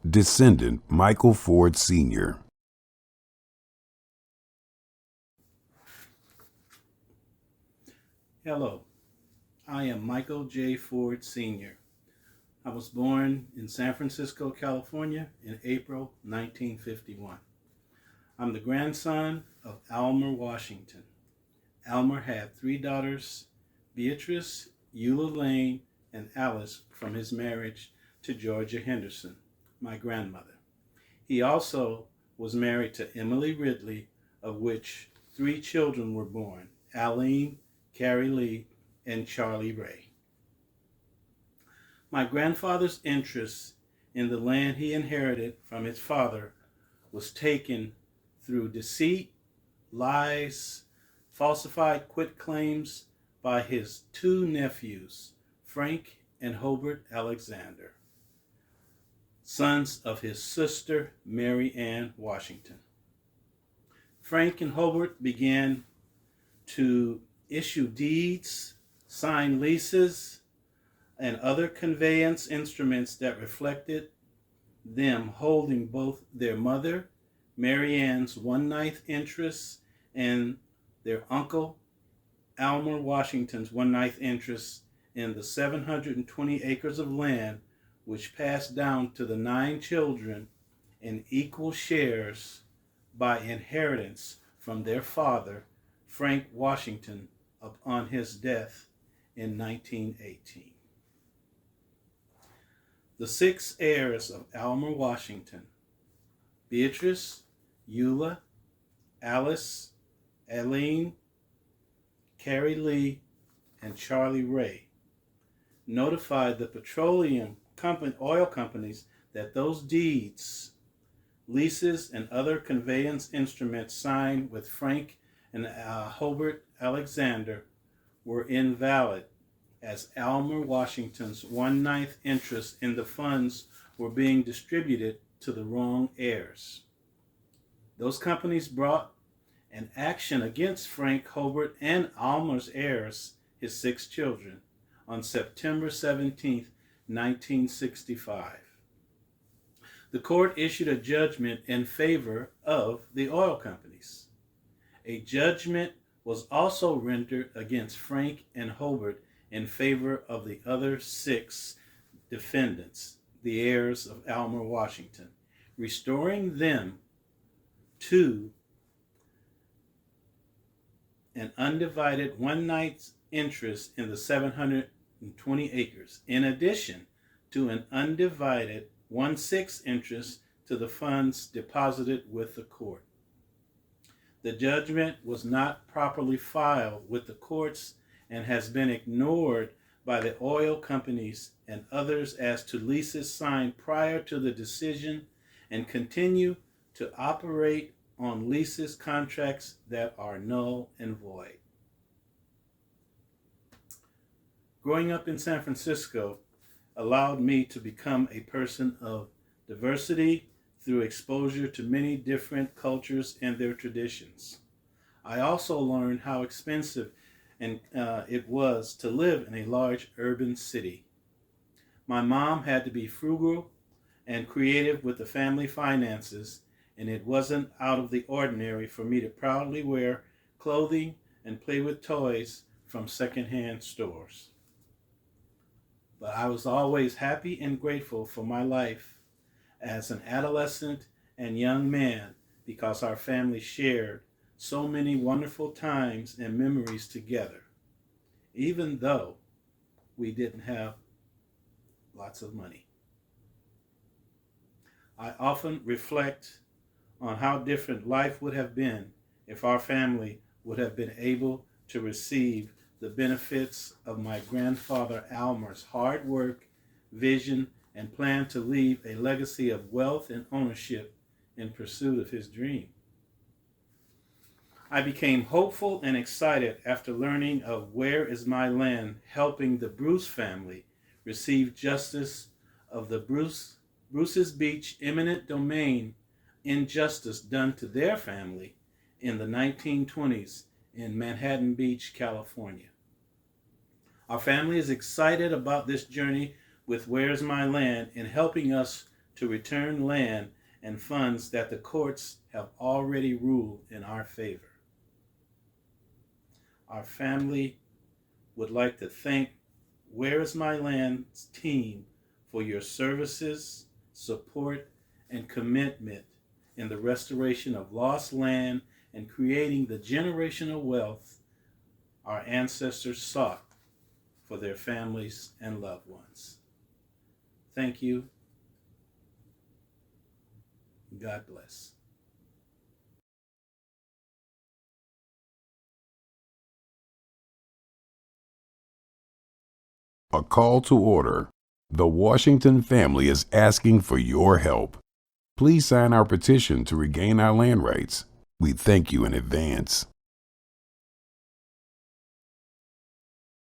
Descendant Michael Ford Sr. Hello, I am Michael J. Ford Sr. I was born in San Francisco, California in April 1951. I'm the grandson of Almer Washington. Almer had three daughters, Beatrice, Eula Lane, and Alice, from his marriage to Georgia Henderson, my grandmother. He also was married to Emily Ridley, of which three children were born: Aline, Carrie Lee, and Charlie Ray. My grandfather's interest in the land he inherited from his father was taken through deceit, lies, falsified quitclaims by his two nephews, Frank and Hobart Alexander, sons of his sister Mary Ann Washington. Frank and Hobart began to issue deeds, sign leases, and other conveyance instruments that reflected them holding both their mother, Mary Ann's 1/9 interest, and their uncle, Almer Washington's 1/9 interest in the 720 acres of land, which passed down to the 9 children in equal shares by inheritance from their father, Frank Washington, upon his death in 1918. The 6 heirs of Almer Washington, Beatrice, Eula, Alice, Aline, Carrie Lee, and Charlie Ray, notified the oil companies that those deeds, leases, and other conveyance instruments signed with Frank and Hobart Alexander were invalid, as Almer Washington's 1/9 interest in the funds were being distributed to the wrong heirs. Those companies brought an action against Frank, Hobart, and Almer's heirs, his 6 children, on September 17, 1965. The court issued a judgment in favor of the oil companies. A judgment was also rendered against Frank and Hobart in favor of the other 6 defendants, the heirs of Almer Washington, restoring them to an undivided 1/9 interest in the 720 acres, in addition to an undivided 1/6 interest to the funds deposited with the court. The judgment was not properly filed with the courts and has been ignored by the oil companies and others as to leases signed prior to the decision, and continue to operate on leases contracts that are null and void. Growing up in San Francisco allowed me to become a person of diversity through exposure to many different cultures and their traditions. I also learned how expensive it was to live in a large urban city. My mom had to be frugal and creative with the family finances, and it wasn't out of the ordinary for me to proudly wear clothing and play with toys from secondhand stores. But I was always happy and grateful for my life as an adolescent and young man, because our family shared so many wonderful times and memories together, even though we didn't have lots of money. I often reflect on how different life would have been if our family would have been able to receive the benefits of my grandfather Almer's hard work, vision, and plan to leave a legacy of wealth and ownership in pursuit of his dream. I became hopeful and excited after learning of Where Is My Land helping the Bruce family receive justice of the Bruce's Beach eminent domain injustice done to their family in the 1920s in Manhattan Beach, California. Our family is excited about this journey with Where's My Land in helping us to return land and funds that the courts have already ruled in our favor. Our family would like to thank Where Is My Land's team for your services, support, and commitment in the restoration of lost land and creating the generational wealth our ancestors sought for their families and loved ones. Thank you. God bless. A call to order. The Washington family is asking for your help. Please sign our petition to regain our land rights. We thank you in advance.